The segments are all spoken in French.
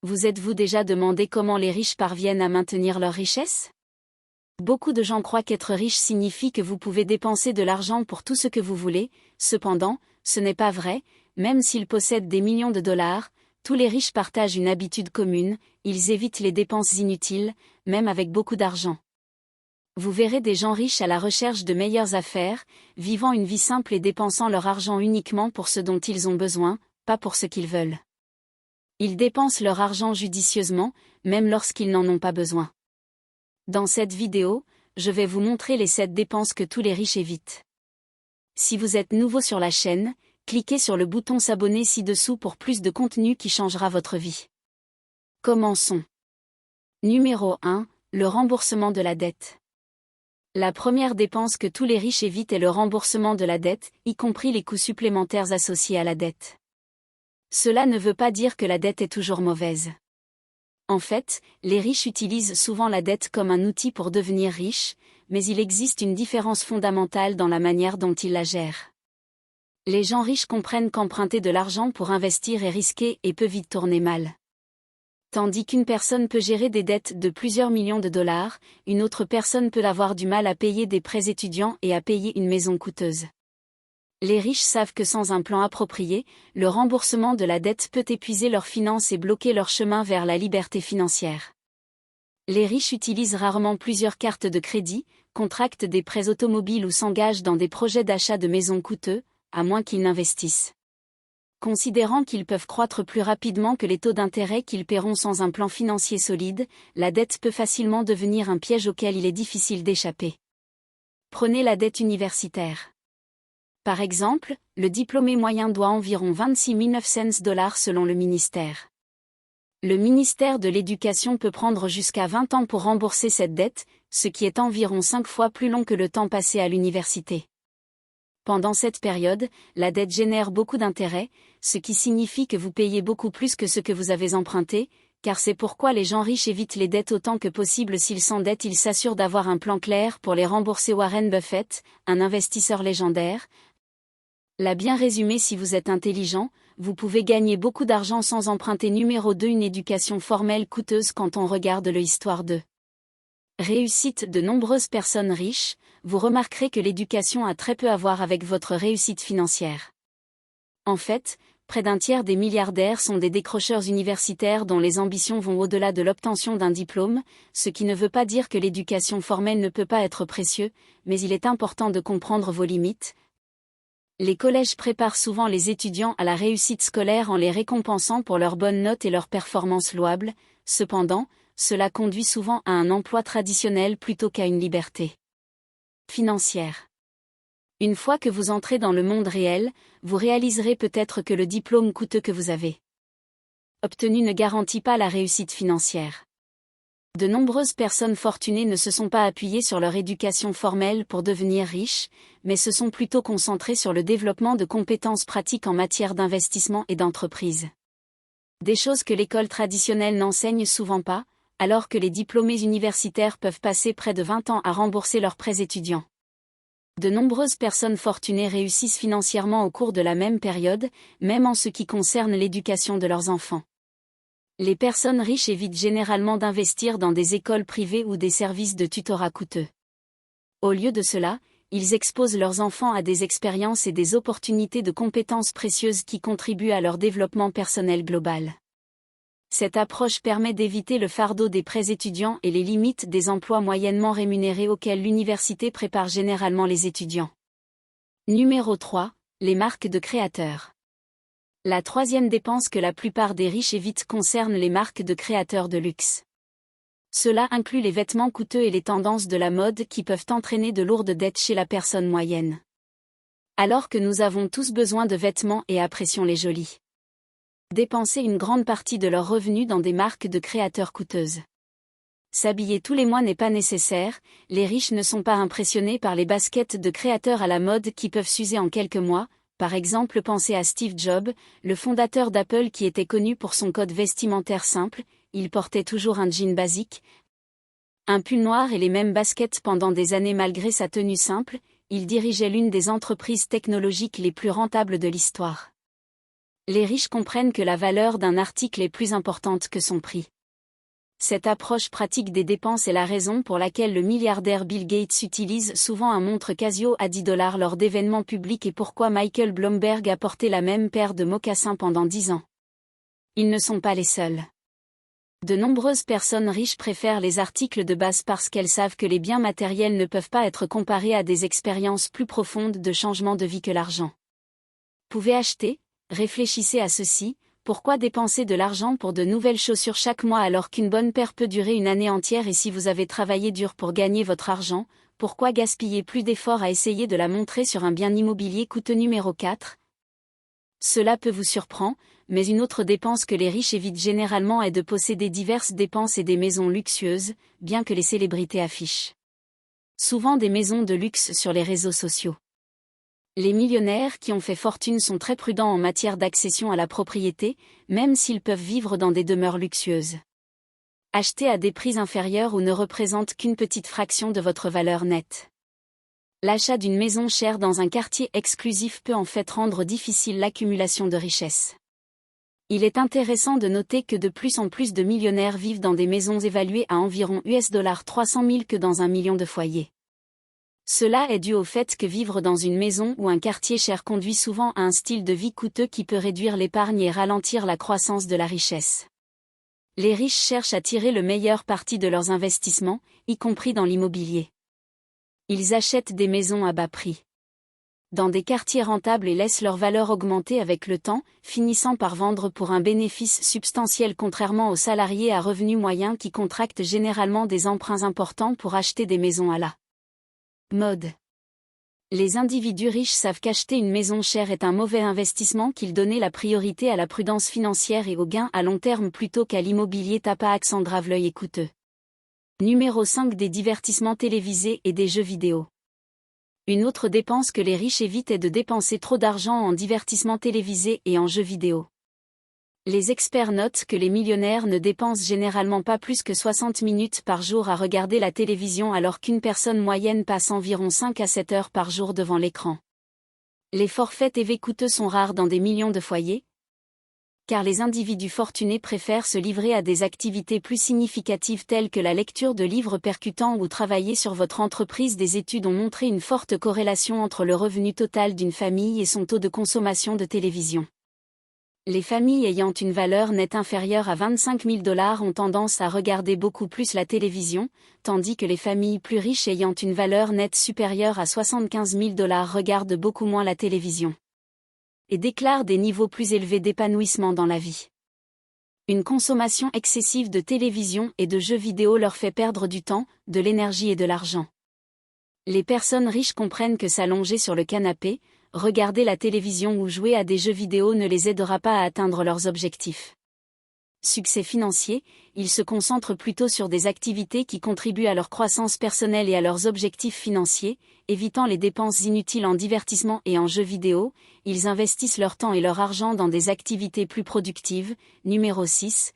Vous êtes-vous déjà demandé comment les riches parviennent à maintenir leur richesse? Beaucoup de gens croient qu'être riche signifie que vous pouvez dépenser de l'argent pour tout ce que vous voulez, cependant, ce n'est pas vrai, même s'ils possèdent des millions de dollars, tous les riches partagent une habitude commune, ils évitent les dépenses inutiles, même avec beaucoup d'argent. Vous verrez des gens riches à la recherche de meilleures affaires, vivant une vie simple et dépensant leur argent uniquement pour ce dont ils ont besoin, pas pour ce qu'ils veulent. Ils dépensent leur argent judicieusement, même lorsqu'ils n'en ont pas besoin. Dans cette vidéo, je vais vous montrer les 7 dépenses que tous les riches évitent. Si vous êtes nouveau sur la chaîne, cliquez sur le bouton s'abonner ci-dessous pour plus de contenu qui changera votre vie. Commençons. Numéro 1, le remboursement de la dette. La première dépense que tous les riches évitent est le remboursement de la dette, y compris les coûts supplémentaires associés à la dette. Cela ne veut pas dire que la dette est toujours mauvaise. En fait, les riches utilisent souvent la dette comme un outil pour devenir riches, mais il existe une différence fondamentale dans la manière dont ils la gèrent. Les gens riches comprennent qu'emprunter de l'argent pour investir est risqué et peut vite tourner mal. Tandis qu'une personne peut gérer des dettes de plusieurs millions de dollars, une autre personne peut avoir du mal à payer des prêts étudiants et à payer une maison coûteuse. Les riches savent que sans un plan approprié, le remboursement de la dette peut épuiser leurs finances et bloquer leur chemin vers la liberté financière. Les riches utilisent rarement plusieurs cartes de crédit, contractent des prêts automobiles ou s'engagent dans des projets d'achat de maisons coûteux, à moins qu'ils n'investissent. Considérant qu'ils peuvent croître plus rapidement que les taux d'intérêt qu'ils paieront sans un plan financier solide, la dette peut facilement devenir un piège auquel il est difficile d'échapper. Prenez la dette universitaire. Par exemple, le diplômé moyen doit environ 26 900 $ selon le ministère. Le ministère de l'Éducation peut prendre jusqu'à 20 ans pour rembourser cette dette, ce qui est environ 5 fois plus long que le temps passé à l'université. Pendant cette période, la dette génère beaucoup d'intérêts, ce qui signifie que vous payez beaucoup plus que ce que vous avez emprunté, car c'est pourquoi les gens riches évitent les dettes autant que possible. S'ils s'endettent, ils s'assurent d'avoir un plan clair pour les rembourser. Warren Buffett, un investisseur légendaire, l'a bien résumé. Si vous êtes intelligent, vous pouvez gagner beaucoup d'argent sans emprunter. Numéro 2, une éducation formelle coûteuse. Quand on regarde l'histoire de réussite de nombreuses personnes riches, vous remarquerez que l'éducation a très peu à voir avec votre réussite financière. En fait, près d'un tiers des milliardaires sont des décrocheurs universitaires dont les ambitions vont au-delà de l'obtention d'un diplôme, ce qui ne veut pas dire que l'éducation formelle ne peut pas être précieux, mais il est important de comprendre vos limites. Les collèges préparent souvent les étudiants à la réussite scolaire en les récompensant pour leurs bonnes notes et leurs performances louables, cependant, cela conduit souvent à un emploi traditionnel plutôt qu'à une liberté financière. Une fois que vous entrez dans le monde réel, vous réaliserez peut-être que le diplôme coûteux que vous avez obtenu ne garantit pas la réussite financière. De nombreuses personnes fortunées ne se sont pas appuyées sur leur éducation formelle pour devenir riches, mais se sont plutôt concentrées sur le développement de compétences pratiques en matière d'investissement et d'entreprise. Des choses que l'école traditionnelle n'enseigne souvent pas, alors que les diplômés universitaires peuvent passer près de 20 ans à rembourser leurs prêts étudiants. De nombreuses personnes fortunées réussissent financièrement au cours de la même période, même en ce qui concerne l'éducation de leurs enfants. Les personnes riches évitent généralement d'investir dans des écoles privées ou des services de tutorat coûteux. Au lieu de cela, ils exposent leurs enfants à des expériences et des opportunités de compétences précieuses qui contribuent à leur développement personnel global. Cette approche permet d'éviter le fardeau des prêts étudiants et les limites des emplois moyennement rémunérés auxquels l'université prépare généralement les étudiants. Numéro 3, les marques de créateurs. La troisième dépense que la plupart des riches évitent concerne les marques de créateurs de luxe. Cela inclut les vêtements coûteux et les tendances de la mode qui peuvent entraîner de lourdes dettes chez la personne moyenne. Alors que nous avons tous besoin de vêtements et apprécions les jolis. Dépenser une grande partie de leurs revenus dans des marques de créateurs coûteuses. S'habiller tous les mois n'est pas nécessaire, les riches ne sont pas impressionnés par les baskets de créateurs à la mode qui peuvent s'user en quelques mois. Par exemple, pensez à Steve Jobs, le fondateur d'Apple qui était connu pour son code vestimentaire simple, il portait toujours un jean basique, un pull noir et les mêmes baskets pendant des années malgré sa tenue simple, il dirigeait l'une des entreprises technologiques les plus rentables de l'histoire. Les riches comprennent que la valeur d'un article est plus importante que son prix. Cette approche pratique des dépenses est la raison pour laquelle le milliardaire Bill Gates utilise souvent un montre Casio à $10 lors d'événements publics et pourquoi Michael Bloomberg a porté la même paire de mocassins pendant 10 ans. Ils ne sont pas les seuls. De nombreuses personnes riches préfèrent les articles de base parce qu'elles savent que les biens matériels ne peuvent pas être comparés à des expériences plus profondes de changement de vie que l'argent. Pouvez acheter, réfléchissez à ceci, pourquoi dépenser de l'argent pour de nouvelles chaussures chaque mois alors qu'une bonne paire peut durer une année entière et si vous avez travaillé dur pour gagner votre argent, pourquoi gaspiller plus d'efforts à essayer de la montrer sur un bien immobilier coûteux numéro 4 ? Cela peut vous surprendre, mais une autre dépense que les riches évitent généralement est de posséder diverses dépenses et des maisons luxueuses, bien que les célébrités affichent souvent des maisons de luxe sur les réseaux sociaux. Les millionnaires qui ont fait fortune sont très prudents en matière d'accession à la propriété, même s'ils peuvent vivre dans des demeures luxueuses. Acheter à des prix inférieurs ou ne représente qu'une petite fraction de votre valeur nette. L'achat d'une maison chère dans un quartier exclusif peut en fait rendre difficile l'accumulation de richesses. Il est intéressant de noter que de plus en plus de millionnaires vivent dans des maisons évaluées à environ $300 000 que dans 1 million de foyers. Cela est dû au fait que vivre dans une maison ou un quartier cher conduit souvent à un style de vie coûteux qui peut réduire l'épargne et ralentir la croissance de la richesse. Les riches cherchent à tirer le meilleur parti de leurs investissements, y compris dans l'immobilier. Ils achètent des maisons à bas prix dans des quartiers rentables et laissent leur valeur augmenter avec le temps, finissant par vendre pour un bénéfice substantiel contrairement aux salariés à revenus moyens qui contractent généralement des emprunts importants pour acheter des maisons à la mode. Les individus riches savent qu'acheter une maison chère est un mauvais investissement, qu'ils donnaient la priorité à la prudence financière et au gain à long terme plutôt qu'à l'immobilier. Tapa accent grave, l'œil est coûteux. Numéro 5 des divertissements télévisés et des jeux vidéo. Une autre dépense que les riches évitent est de dépenser trop d'argent en divertissements télévisés et en jeux vidéo. Les experts notent que les millionnaires ne dépensent généralement pas plus que 60 minutes par jour à regarder la télévision alors qu'une personne moyenne passe environ 5 à 7 heures par jour devant l'écran. Les forfaits TV coûteux sont rares dans des millions de foyers, car les individus fortunés préfèrent se livrer à des activités plus significatives telles que la lecture de livres percutants ou travailler sur votre entreprise. Des études ont montré une forte corrélation entre le revenu total d'une famille et son taux de consommation de télévision. Les familles ayant une valeur nette inférieure à $25 000 ont tendance à regarder beaucoup plus la télévision, tandis que les familles plus riches ayant une valeur nette supérieure à $75 000 regardent beaucoup moins la télévision et déclarent des niveaux plus élevés d'épanouissement dans la vie. Une consommation excessive de télévision et de jeux vidéo leur fait perdre du temps, de l'énergie et de l'argent. Les personnes riches comprennent que s'allonger sur le canapé, regarder la télévision ou jouer à des jeux vidéo ne les aidera pas à atteindre leurs objectifs. Succès financier, ils se concentrent plutôt sur des activités qui contribuent à leur croissance personnelle et à leurs objectifs financiers, évitant les dépenses inutiles en divertissement et en jeux vidéo. Ils investissent leur temps et leur argent dans des activités plus productives. Numéro 6.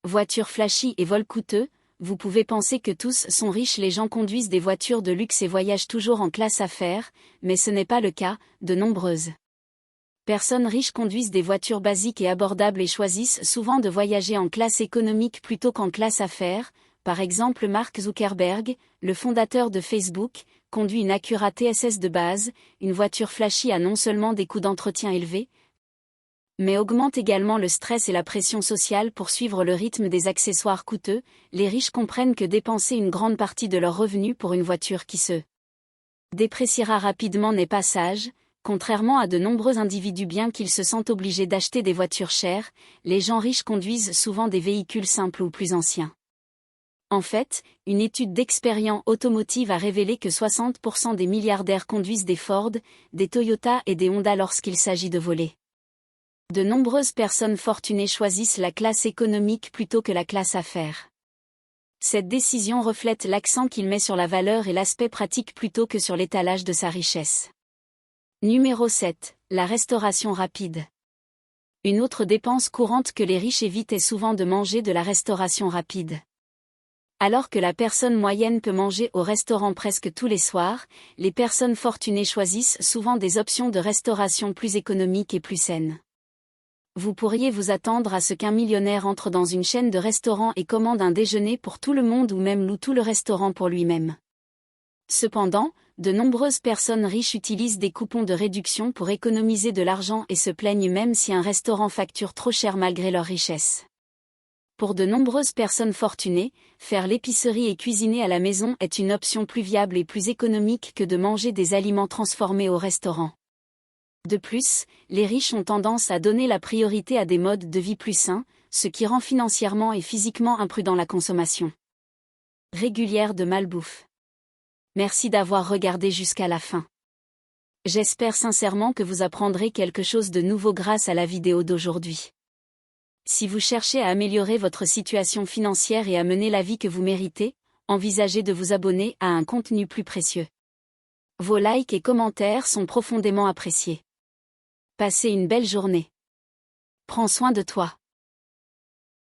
Voitures flashy et vols coûteux. Vous pouvez penser que tous sont riches, les gens conduisent des voitures de luxe et voyagent toujours en classe affaires, mais ce n'est pas le cas. De nombreuses personnes riches conduisent des voitures basiques et abordables et choisissent souvent de voyager en classe économique plutôt qu'en classe affaires. Par exemple, Mark Zuckerberg, le fondateur de Facebook, conduit une Acura TSS de base. Une voiture flashy a non seulement des coûts d'entretien élevés, mais augmente également le stress et la pression sociale pour suivre le rythme des accessoires coûteux. Les riches comprennent que dépenser une grande partie de leurs revenus pour une voiture qui se dépréciera rapidement n'est pas sage. Contrairement à de nombreux individus, bien qu'ils se sentent obligés d'acheter des voitures chères, les gens riches conduisent souvent des véhicules simples ou plus anciens. En fait, une étude d'Experian Automotive a révélé que 60% des milliardaires conduisent des Ford, des Toyota et des Honda lorsqu'il s'agit de voler. De nombreuses personnes fortunées choisissent la classe économique plutôt que la classe affaires. Cette décision reflète l'accent qu'il met sur la valeur et l'aspect pratique plutôt que sur l'étalage de sa richesse. Numéro 7. La restauration rapide. Une autre dépense courante que les riches évitent est souvent de manger de la restauration rapide. Alors que la personne moyenne peut manger au restaurant presque tous les soirs, les personnes fortunées choisissent souvent des options de restauration plus économiques et plus saines. Vous pourriez vous attendre à ce qu'un millionnaire entre dans une chaîne de restaurants et commande un déjeuner pour tout le monde ou même loue tout le restaurant pour lui-même. Cependant, de nombreuses personnes riches utilisent des coupons de réduction pour économiser de l'argent et se plaignent même si un restaurant facture trop cher malgré leur richesse. Pour de nombreuses personnes fortunées, faire l'épicerie et cuisiner à la maison est une option plus viable et plus économique que de manger des aliments transformés au restaurant. De plus, les riches ont tendance à donner la priorité à des modes de vie plus sains, ce qui rend financièrement et physiquement imprudent la consommation régulière de malbouffe. Merci d'avoir regardé jusqu'à la fin. J'espère sincèrement que vous apprendrez quelque chose de nouveau grâce à la vidéo d'aujourd'hui. Si vous cherchez à améliorer votre situation financière et à mener la vie que vous méritez, envisagez de vous abonner à un contenu plus précieux. Vos likes et commentaires sont profondément appréciés. Passez une belle journée. Prends soin de toi.